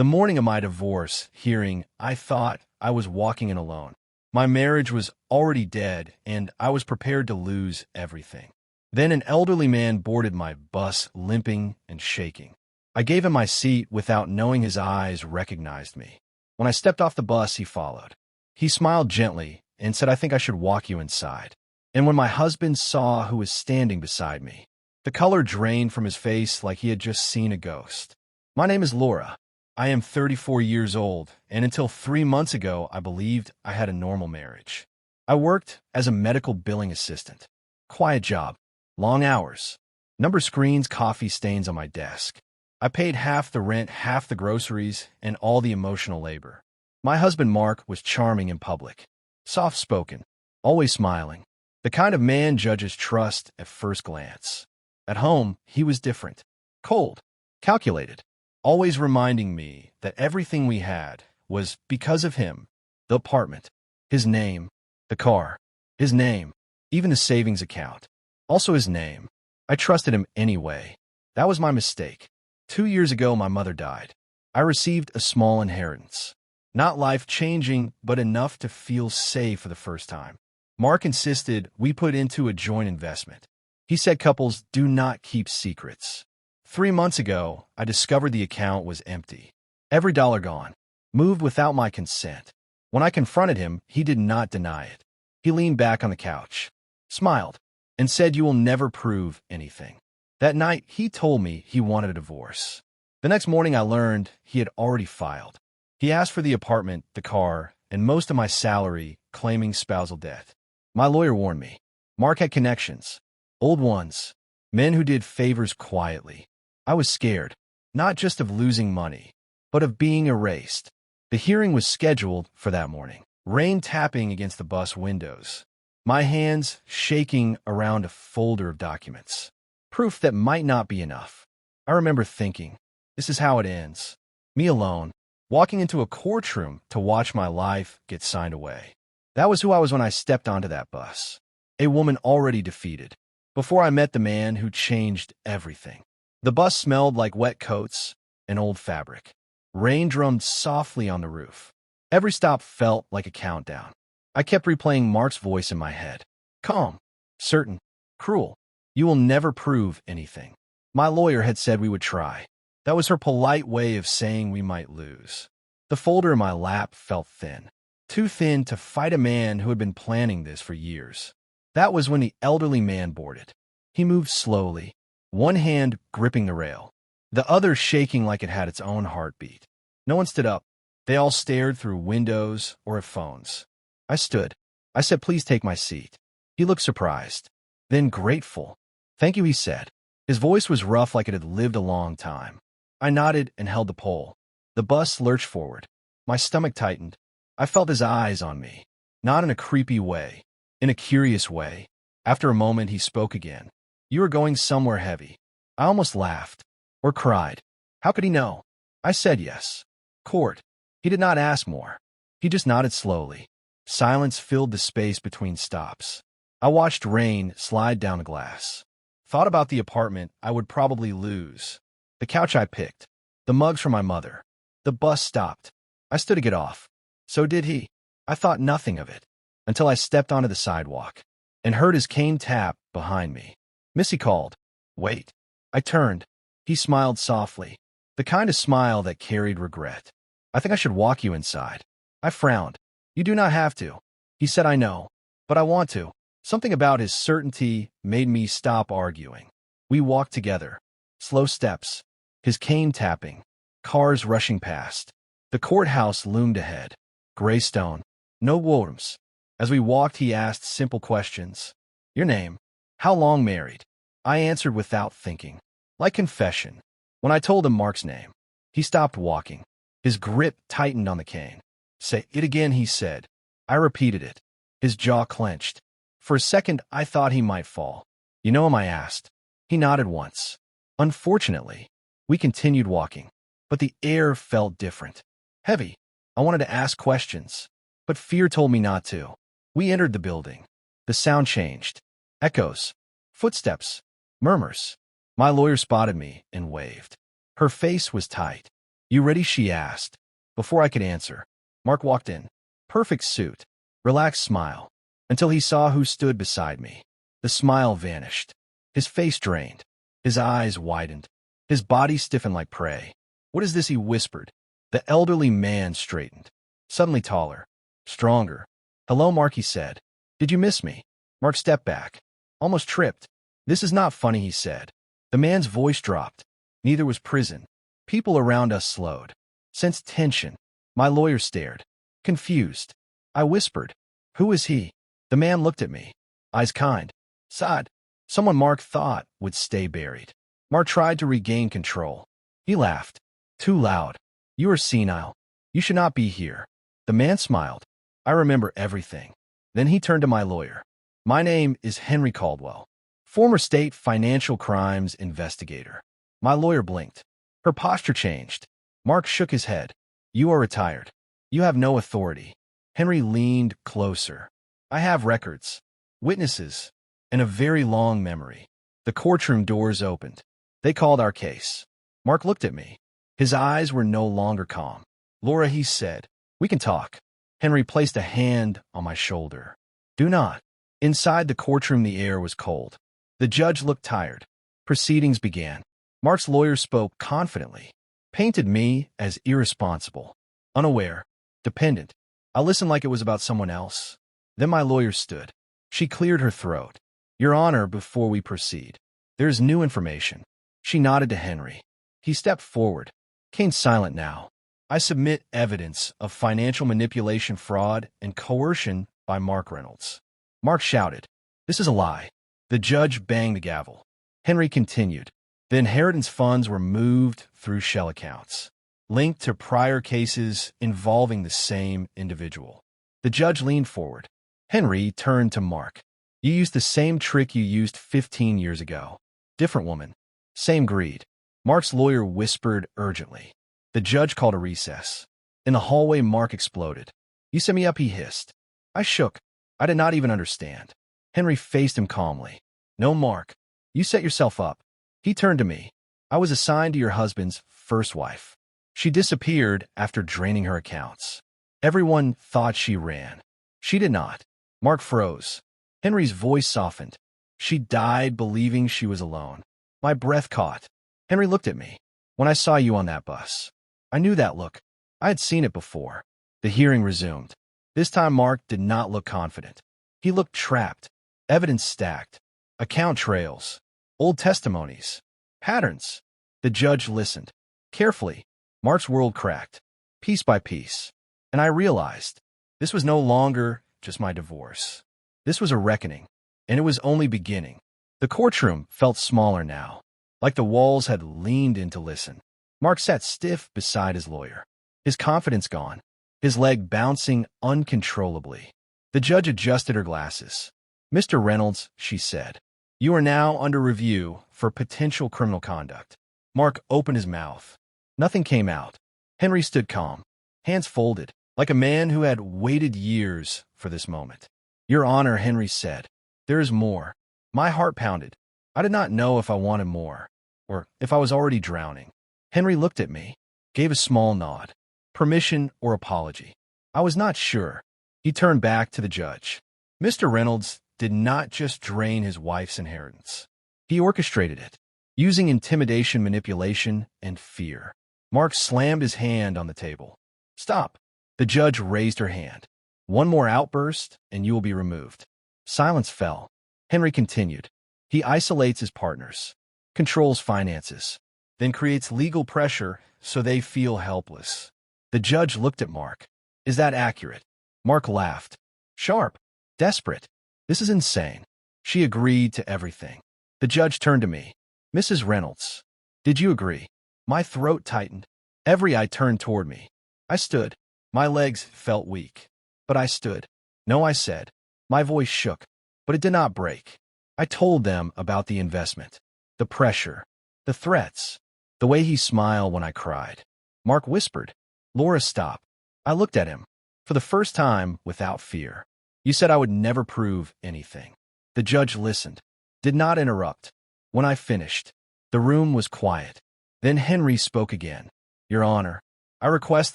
The morning of my divorce hearing, I thought I was walking in alone. My marriage was already dead, and I was prepared to lose everything. Then an elderly man boarded my bus, limping and shaking. I gave him my seat without knowing his eyes recognized me. When I stepped off the bus, he followed. He smiled gently and said, "I think I should walk you inside." And when my husband saw who was standing beside me, the color drained from his face like he had just seen a ghost. "My name is Laura. I am 34 years old, and until 3 months ago, I believed I had a normal marriage. I worked as a medical billing assistant. Quiet job, long hours, number screens, coffee stains on my desk. I paid half the rent, half the groceries, and all the emotional labor. My husband, Mark, was charming in public, soft-spoken, always smiling, the kind of man judges trust at first glance. At home, he was different, cold, calculated, always reminding me that everything we had was because of him. The apartment, his name, the car, his name, even the savings account, also his name. I trusted him anyway. That was my mistake. 2 years ago, my mother died. I received a small inheritance. Not life-changing, but enough to feel safe for the first time. Mark insisted we put into a joint investment. He said couples do not keep secrets. 3 months ago, I discovered the account was empty. Every dollar gone. Moved without my consent. When I confronted him, he did not deny it. He leaned back on the couch, smiled, and said, "You will never prove anything." That night, he told me he wanted a divorce. The next morning, I learned he had already filed. He asked for the apartment, the car, and most of my salary, claiming spousal debt. My lawyer warned me. Mark had connections, old ones, men who did favors quietly. I was scared, not just of losing money, but of being erased. The hearing was scheduled for that morning. Rain tapping against the bus windows. My hands shaking around a folder of documents. Proof that might not be enough. I remember thinking, this is how it ends. Me alone, walking into a courtroom to watch my life get signed away. That was who I was when I stepped onto that bus. A woman already defeated, before I met the man who changed everything. The bus smelled like wet coats and old fabric. Rain drummed softly on the roof. Every stop felt like a countdown. I kept replaying Mark's voice in my head. Calm, certain, cruel. You will never prove anything. My lawyer had said we would try. That was her polite way of saying we might lose. The folder in my lap felt thin. Too thin to fight a man who had been planning this for years. That was when the elderly man boarded. He moved slowly, one hand gripping the rail, the other shaking like it had its own heartbeat. No one stood up. They all stared through windows or at phones. I stood. I said, "Please take my seat." He looked surprised, then grateful. "Thank you," he said. His voice was rough like it had lived a long time. I nodded and held the pole. The bus lurched forward. My stomach tightened. I felt his eyes on me, not in a creepy way, in a curious way. After a moment, he spoke again. "You are going somewhere heavy." I almost laughed, or cried. How could he know? I said yes. Court. He did not ask more. He just nodded slowly. Silence filled the space between stops. I watched rain slide down the glass. Thought about the apartment I would probably lose. The couch I picked. The mugs from my mother. The bus stopped. I stood to get off. So did he. I thought nothing of it, until I stepped onto the sidewalk and heard his cane tap behind me. Missy called. "Wait." I turned. He smiled softly, the kind of smile that carried regret. "I think I should walk you inside." I frowned. "You do not have to." He said, "I know, but I want to." Something about his certainty made me stop arguing. We walked together. Slow steps. His cane tapping. Cars rushing past. The courthouse loomed ahead. Gray stone. No wodoms. As we walked, he asked simple questions. "Your name? How long married?" I answered without thinking. Like confession. When I told him Mark's name, he stopped walking. His grip tightened on the cane. "Say it again," he said. I repeated it. His jaw clenched. For a second, I thought he might fall. "You know him?" I asked. He nodded once. Unfortunately, we continued walking, but the air felt different. Heavy. I wanted to ask questions, but fear told me not to. We entered the building. The sound changed. Echoes. Footsteps. Murmurs. My lawyer spotted me and waved. Her face was tight. You ready? She asked. Before I could answer, Mark walked in. Perfect suit. Relaxed smile. Until he saw who stood beside me. The smile vanished. His face drained. His eyes widened. His body stiffened like prey. What is this? He whispered. The elderly man straightened. Suddenly taller. Stronger. Hello, Mark, he said. Did you miss me? Mark stepped back. Almost tripped. This is not funny, he said. The man's voice dropped. Neither was prison. People around us slowed. Sensed tension. My lawyer stared. Confused. I whispered. Who is he? The man looked at me. Eyes kind. Sighed. Someone Mark thought would stay buried. Mark tried to regain control. He laughed. Too loud. You are senile. You should not be here. The man smiled. I remember everything. Then he turned to my lawyer. My name is Henry Caldwell, former state financial crimes investigator. My lawyer blinked. Her posture changed. Mark shook his head. You are retired. You have no authority. Henry leaned closer. I have records, witnesses, and a very long memory. The courtroom doors opened. They called our case. Mark looked at me. His eyes were no longer calm. Laura, he said, we can talk. Henry placed a hand on my shoulder. Do not. Inside the courtroom, the air was cold. The judge looked tired. Proceedings began. Mark's lawyer spoke confidently, painted me as irresponsible, unaware, dependent. I listened like it was about someone else. Then my lawyer stood. She cleared her throat. Your Honor, before we proceed, there is new information. She nodded to Henry. He stepped forward. Kane's silent now. I submit evidence of financial manipulation, fraud, and coercion by Mark Reynolds. Mark shouted. This is a lie. The judge banged the gavel. Henry continued. The inheritance funds were moved through shell accounts, linked to prior cases involving the same individual. The judge leaned forward. Henry turned to Mark. You used the same trick you used 15 years ago. Different woman. Same greed. Mark's lawyer whispered urgently. The judge called a recess. In the hallway, Mark exploded. You set me up, he hissed. I shook. I did not even understand. Henry faced him calmly. No, Mark. You set yourself up. He turned to me. I was assigned to your husband's first wife. She disappeared after draining her accounts. Everyone thought she ran. She did not. Mark froze. Henry's voice softened. She died believing she was alone. My breath caught. Henry looked at me. When I saw you on that bus. I knew that look. I had seen it before. The hearing resumed. This time Mark did not look confident. He looked trapped. Evidence stacked. Account trails. Old testimonies. Patterns. The judge listened. Carefully. Mark's world cracked. Piece by piece. And I realized this was no longer just my divorce. This was a reckoning. And it was only beginning. The courtroom felt smaller now, like the walls had leaned in to listen. Mark sat stiff beside his lawyer, his confidence gone, his leg bouncing uncontrollably. The judge adjusted her glasses. Mr. Reynolds, she said, you are now under review for potential criminal conduct. Mark opened his mouth. Nothing came out. Henry stood calm, hands folded, like a man who had waited years for this moment. Your Honor, Henry said, there is more. My heart pounded. I did not know if I wanted more, or if I was already drowning. Henry looked at me, gave a small nod. Permission or apology? I was not sure. He turned back to the judge. Mr. Reynolds did not just drain his wife's inheritance. He orchestrated it, using intimidation, manipulation, and fear. Mark slammed his hand on the table. Stop. The judge raised her hand. One more outburst, and you will be removed. Silence fell. Henry continued. He isolates his partners, controls finances, then creates legal pressure so they feel helpless. The judge looked at Mark. Is that accurate? Mark laughed. Sharp. Desperate. This is insane. She agreed to everything. The judge turned to me. Mrs. Reynolds, did you agree? My throat tightened. Every eye turned toward me. I stood. My legs felt weak, but I stood. No, I said. My voice shook, but it did not break. I told them about the investment, the pressure, the threats, the way he smiled when I cried. Mark whispered. Laura, stop. I looked at him, for the first time without fear. You said I would never prove anything. The judge listened, did not interrupt. When I finished, the room was quiet. Then Henry spoke again. Your Honor, I request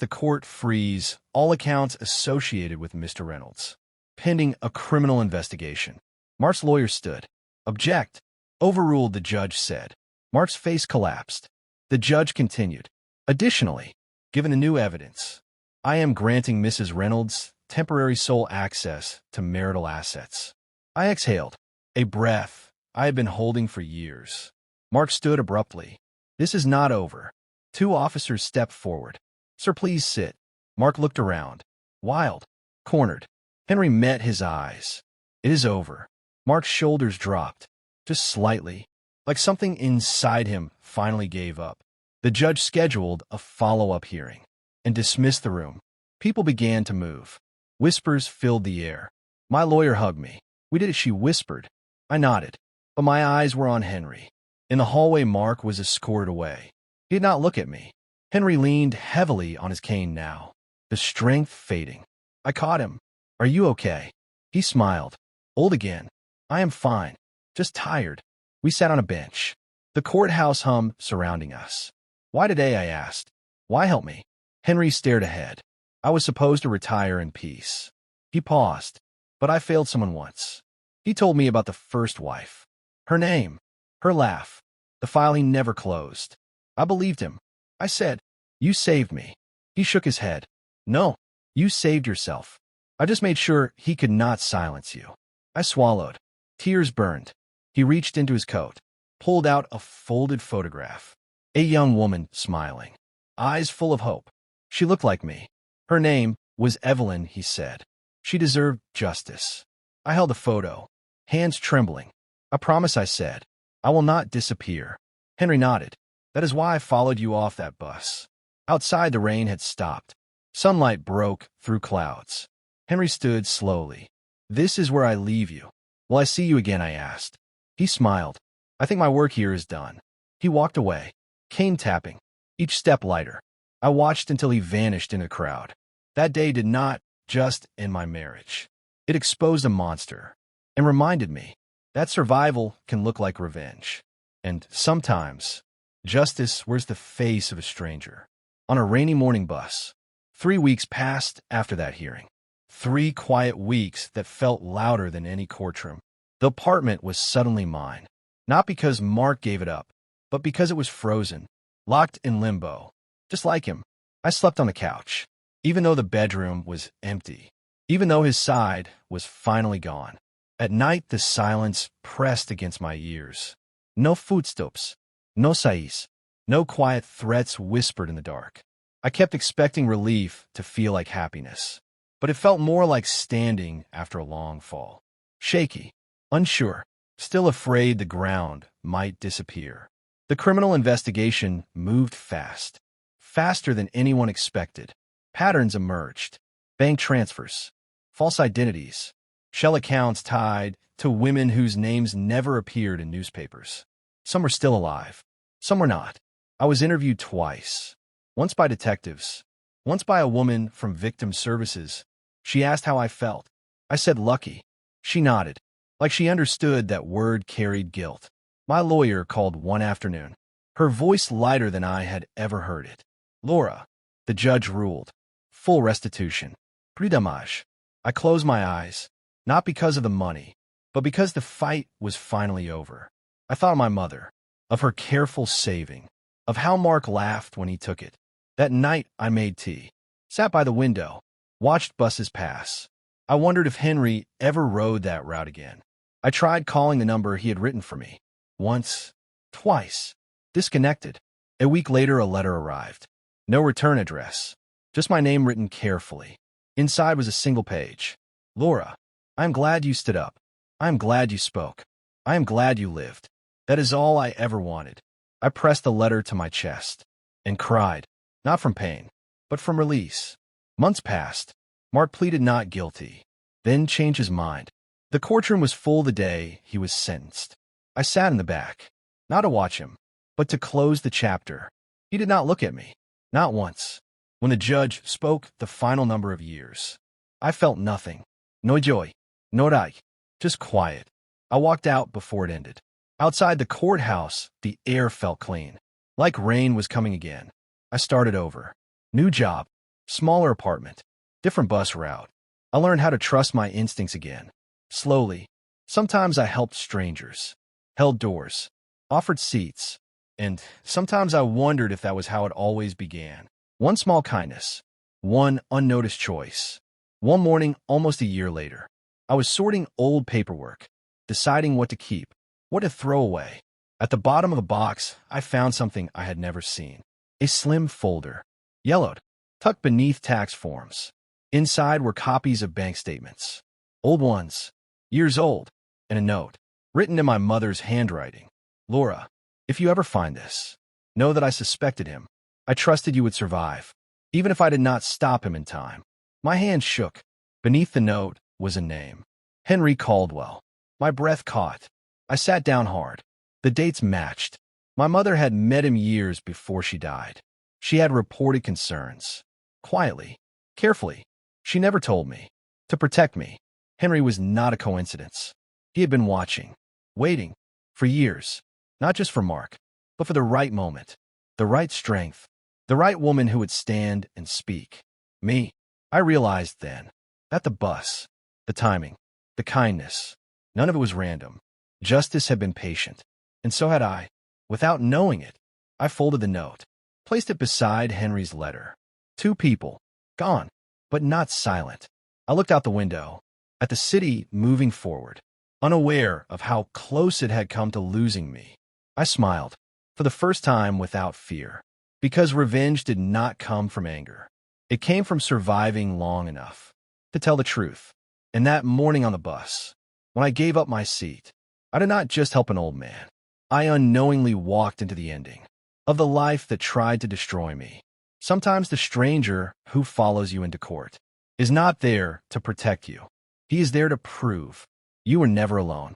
the court freeze all accounts associated with Mr. Reynolds, pending a criminal investigation. Mark's lawyer stood. Object. Overruled, the judge said. Mark's face collapsed. The judge continued. Additionally, given the new evidence, I am granting Mrs. Reynolds temporary sole access to marital assets. I exhaled. A breath I had been holding for years. Mark stood abruptly. This is not over. Two officers stepped forward. Sir, please sit. Mark looked around. Wild. Cornered. Henry met his eyes. It is over. Mark's shoulders dropped. Just slightly. Like something inside him finally gave up. The judge scheduled a follow-up hearing and dismissed the room. People began to move. Whispers filled the air. My lawyer hugged me. We did it, she whispered. I nodded, but my eyes were on Henry. In the hallway, Mark was escorted away. He did not look at me. Henry leaned heavily on his cane now, the strength fading. I caught him. Are you okay? He smiled. Old again. I am fine. Just tired. We sat on a bench. The courthouse hummed surrounding us. Why today? I asked. Why help me? Henry stared ahead. I was supposed to retire in peace. He paused. But I failed someone once. He told me about the first wife. Her name. Her laugh. The file he never closed. I believed him. I said, you saved me. He shook his head. No, you saved yourself. I just made sure he could not silence you. I swallowed. Tears burned. He reached into his coat, pulled out a folded photograph. A young woman smiling, eyes full of hope. She looked like me. Her name was Evelyn, he said. She deserved justice. I held the photo, hands trembling. I promise, I said. I will not disappear. Henry nodded. That is why I followed you off that bus. Outside, the rain had stopped. Sunlight broke through clouds. Henry stood slowly. This is where I leave you. Will I see you again? I asked. He smiled. I think my work here is done. He walked away, cane tapping, each step lighter. I watched until he vanished in the crowd. That day did not just end my marriage. It exposed a monster and reminded me that survival can look like revenge. And sometimes, justice wears the face of a stranger. On a rainy morning bus, 3 weeks passed after that hearing. 3 quiet weeks that felt louder than any courtroom. The apartment was suddenly mine, not because Mark gave it up, but because it was frozen, locked in limbo. Just like him, I slept on the couch, even though the bedroom was empty, even though his side was finally gone. At night, the silence pressed against my ears. No footsteps, no sighs, no quiet threats whispered in the dark. I kept expecting relief to feel like happiness, but it felt more like standing after a long fall. Shaky, unsure, still afraid the ground might disappear. The criminal investigation moved fast, faster than anyone expected. Patterns emerged. Bank transfers, false identities, shell accounts tied to women whose names never appeared in newspapers. Some were still alive, some were not. I was interviewed twice, once by detectives, once by a woman from victim services. She asked how I felt. I said lucky. She nodded, like she understood that word carried guilt. My lawyer called one afternoon, her voice lighter than I had ever heard it. Laura, the judge ruled. Full restitution. Prix d'hommage. I closed my eyes, not because of the money, but because the fight was finally over. I thought of my mother, of her careful saving, of how Mark laughed when he took it. That night I made tea, sat by the window, watched buses pass. I wondered if Henry ever rode that route again. I tried calling the number he had written for me. Once, twice. Disconnected. A week later, a letter arrived. No return address. Just my name written carefully. Inside was a single page. Laura, I am glad you stood up. I am glad you spoke. I am glad you lived. That is all I ever wanted. I pressed the letter to my chest and cried, not from pain, but from release. Months passed. Mark pleaded not guilty, then changed his mind. The courtroom was full the day he was sentenced. I sat in the back, not to watch him, but to close the chapter. He did not look at me, not once. When the judge spoke the final number of years, I felt nothing. No joy, no reich, just quiet. I walked out before it ended. Outside the courthouse, the air felt clean, like rain was coming again. I started over. New job, smaller apartment, different bus route. I learned how to trust my instincts again. Slowly, sometimes I helped strangers, held doors, offered seats, and sometimes I wondered if that was how it always began. One small kindness, one unnoticed choice. One morning, almost a year later, I was sorting old paperwork, deciding what to keep, what to throw away. At the bottom of the box, I found something I had never seen. A slim folder, yellowed, tucked beneath tax forms. Inside were copies of bank statements, old ones, years old, and a note, written in my mother's handwriting. Laura, if you ever find this, know that I suspected him. I trusted you would survive, even if I did not stop him in time. My hand shook. Beneath the note was a name. Henry Caldwell. My breath caught. I sat down hard. The dates matched. My mother had met him years before she died. She had reported concerns. Quietly, carefully. She never told me. To protect me. Henry was not a coincidence. He had been watching, waiting, for years. Not just for Mark, but for the right moment, the right strength, the right woman who would stand and speak. Me. I realized then that the bus, the timing, the kindness, none of it was random. Justice had been patient, and so had I. Without knowing it, I folded the note, placed it beside Henry's letter. Two people, gone, but not silent. I looked out the window, at the city moving forward, unaware of how close it had come to losing me. I smiled, for the first time without fear, because revenge did not come from anger. It came from surviving long enough to tell the truth. And that morning on the bus, when I gave up my seat, I did not just help an old man. I unknowingly walked into the ending of the life that tried to destroy me. Sometimes the stranger who follows you into court is not there to protect you. He is there to prove you were never alone.